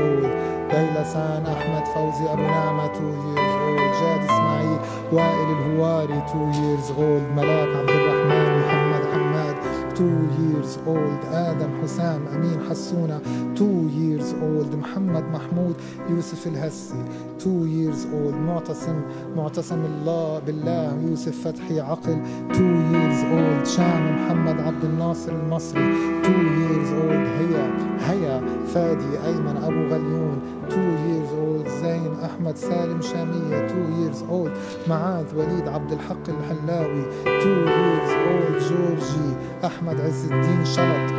old. ليلسان أحمد فوزي أبو نعمة 2 years old. جاد إسماعيل وائل الهواري 2 years old. ملاك عبد الرحمن محمد حماد 2 years old. آدم حسام أمين حسونة 2 years old. محمد محمود يوسف الهسي 2 years old. معتصم الله بالله يوسف فتحي عقل 2 years old. شام محمد عبد الناصر المصري 2 years old. هيا فادي أيمن أبو غليون 2 years old. زين أحمد سالم شامية 2 years old. معاذ وليد عبد الحق الحلاوي 2 years old. جورجي أحمد عز الدين شلط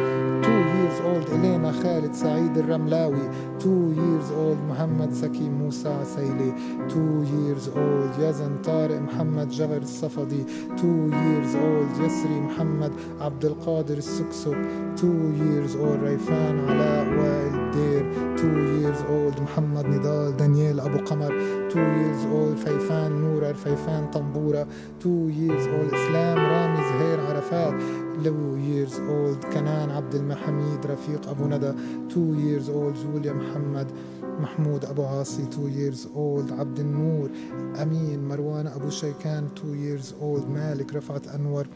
2 years old. إلينا خالد سعيد الرملاوي 2 years old. محمد سكي موسى عسيلي 2 years old. يزن طارق محمد جبر الصفدي 2 years old. يسري محمد عبد القادر السكسك 2 years old. ريفان علاء وائل دير 2 years old. محمد نضال دانيال أبو قمر 2 years old. فيفان نورر فيفان طنبورة 2 years old. إسلام رامي زهير عرفات 2 years old. كنان عبد المحميد رفيق أبو ندى 2 years old. جوليا محمد محمود أبو عاصي 2 years old. عبد النور أمين مروان أبو شيكان 2 years old. مالك رفعت أنور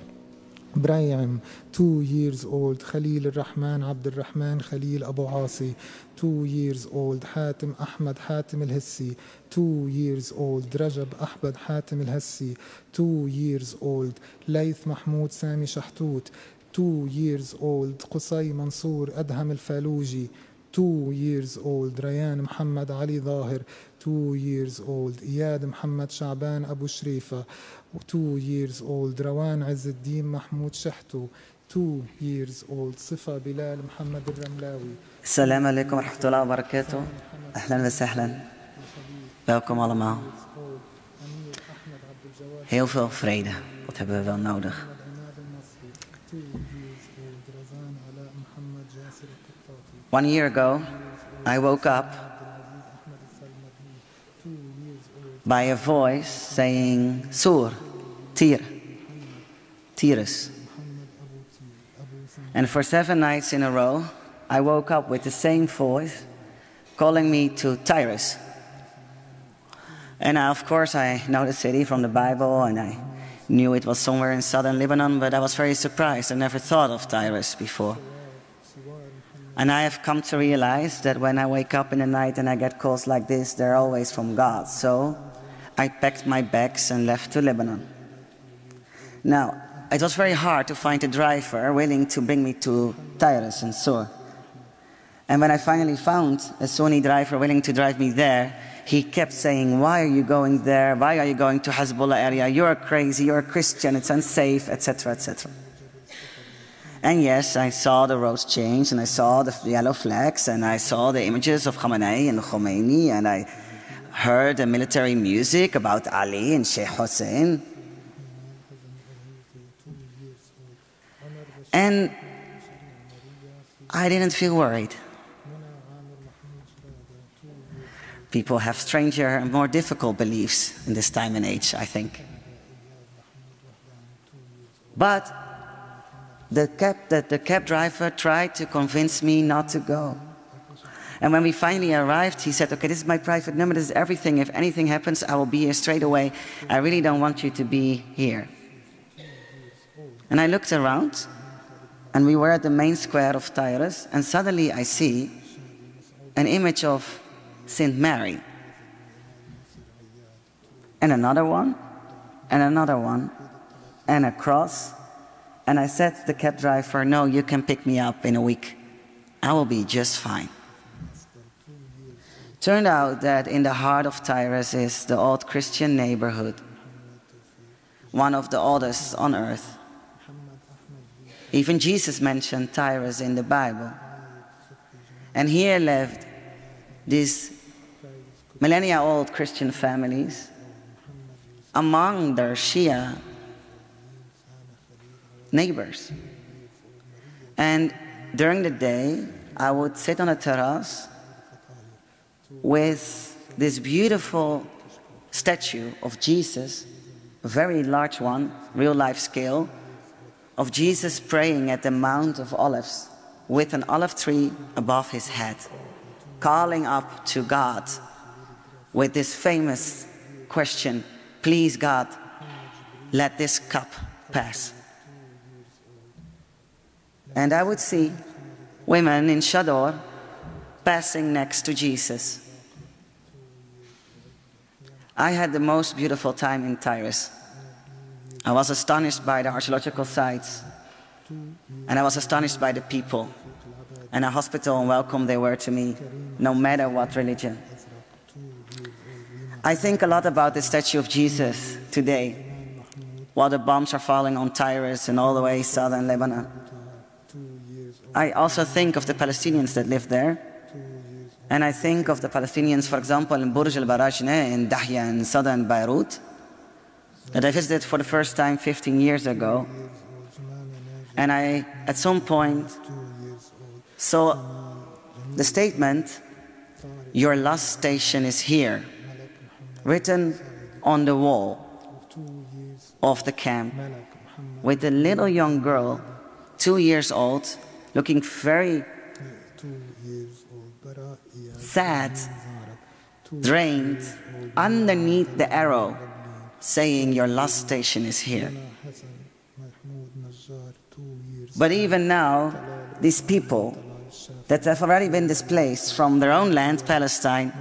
برايم 2 years old. خليل الرحمن عبد الرحمن خليل أبو عاصي 2 years old. حاتم أحمد حاتم الهسي 2 years old. رجب أحمد حاتم الهسي 2 years old. ليث محمود سامي شحتوت 2 years old. قصي منصور أدهم الفالوجي 2 years old. ريان محمد علي ظاهر 2 years old. إياد محمد شعبان أبو شريفة 2 years old. روان عز الدين محمود شحتو 2 years old. صفة بلال محمد الرملاوي. السلام عليكم ورحمة الله وبركاته. أهلا وسهلا. Welkom allemaal. Heel veel vrede, dat hebben we wel nodig. One year ago, I woke up by a voice saying, Sur, Tyre, Tyrus. And for 7 nights in a row, I woke up with the same voice calling me to Tyrus. And of course, I know the city from the Bible, and I knew it was somewhere in southern Lebanon, but I was very surprised. I never thought of Tyrus before. And I have come to realize that when I wake up in the night and I get calls like this, they're always from God. So I packed my bags and left to Lebanon. Now, it was very hard to find a driver willing to bring me to Tyrus and Sur. And when I finally found a Sunni driver willing to drive me there, he kept saying, why are you going there? Why are you going to Hezbollah area? You're crazy, you're a Christian, it's unsafe, etc., etc. And yes, I saw the roads change, and I saw the yellow flags, and I saw the images of Khamenei and Khomeini, and I heard the military music about Ali and Sheikh Hussein. And I didn't feel worried. People have stranger and more difficult beliefs in this time and age, I think. But the cab driver tried to convince me not to go. And when we finally arrived, he said, okay, this is my private number, this is everything. If anything happens, I will be here straight away. I really don't want you to be here. And I looked around, and we were at the main square of Tyre, and suddenly I see an image of Saint Mary. And another one, and another one, and a cross. And I said to the cab driver, no, you can pick me up in a week. I will be just fine. Turned out that in the heart of Tyre is the old Christian neighborhood, one of the oldest on earth. Even Jesus mentioned Tyre in the Bible. And here lived these millennia-old Christian families among their Shia neighbors. And during the day, I would sit on a terrace with this beautiful statue of Jesus, a very large one, real-life scale, of Jesus praying at the Mount of Olives with an olive tree above his head. calling up to God with this famous question, please God, let this cup pass. And I would see women in Shador passing next to Jesus. I had the most beautiful time in Tyre. I was astonished by the archaeological sites, and I was astonished by the people, and how hospitable and welcome they were to me, no matter what religion. I think a lot about the statue of Jesus today, while the bombs are falling on Tyre and all the way southern Lebanon. I also think of the Palestinians that live there, and I think of the Palestinians, for example, in Bourj el Barjnej in Dahya in southern Beirut, that I visited for the first time 15 years ago. And I, at some point, saw the statement, "Your last station is here," written on the wall of the camp, with a little young girl, 2 years old, looking very sad, drained, underneath the arrow, saying, "Your last station is here." But even now, these people that have already been displaced from their own land, Palestine,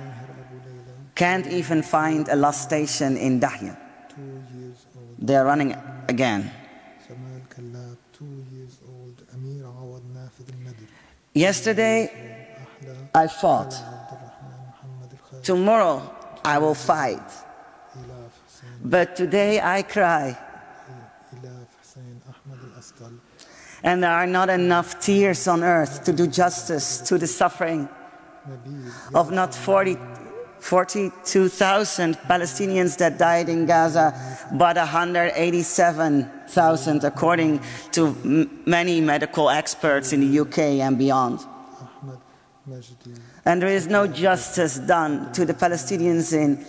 can't even find a last station in Dahya. They are running again. Yesterday, I fought. Tomorrow, I will fight. But today, I cry. And there are not enough tears on earth to do justice to the suffering of not 42,000 Palestinians that died in Gaza, but 187,000 according to many medical experts in the UK and beyond. And there is no justice done to the Palestinians in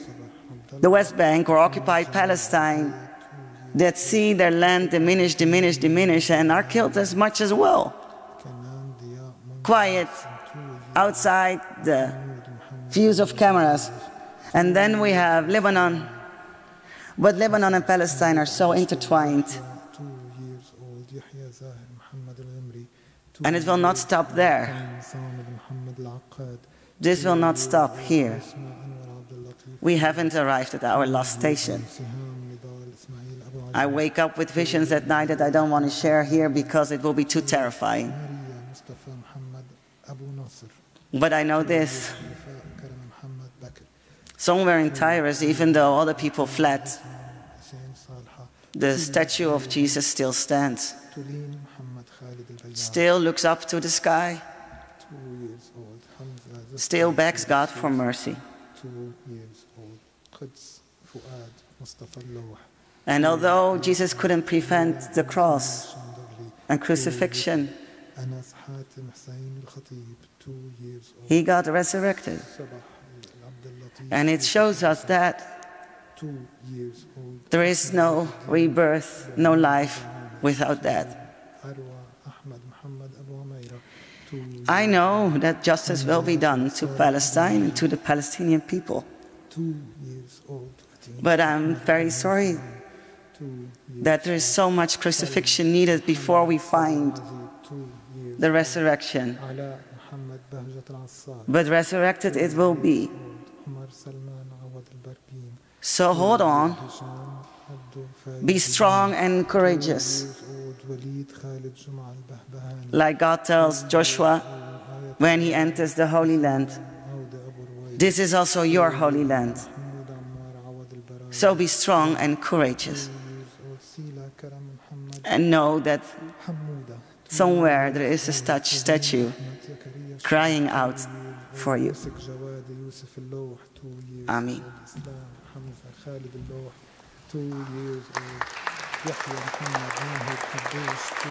the West Bank or Occupied Palestine that see their land diminish, diminish, diminish, and are killed as much as well. Quiet, outside the views of cameras. And then we have Lebanon. But Lebanon and Palestine are so intertwined. And it will not stop there. This will not stop here. We haven't arrived at our last station. I wake up with visions at night that I don't want to share here because it will be too terrifying. But I know this. Somewhere in Tyre, even though all the people fled, the statue of Jesus still stands. Still looks up to the sky. Still begs God for mercy. And although Jesus couldn't prevent the cross and crucifixion, he got resurrected. And it shows us that there is no rebirth, no life without that. I know that justice will be done to Palestine and to the Palestinian people. But I'm very sorry that there is so much crucifixion needed before we find the resurrection. But resurrected it will be. So hold on, be strong and courageous. Like God tells Joshua when he enters the Holy Land. This is also your Holy Land. So be strong and courageous. And know that somewhere there is a statue crying out for you. Amen.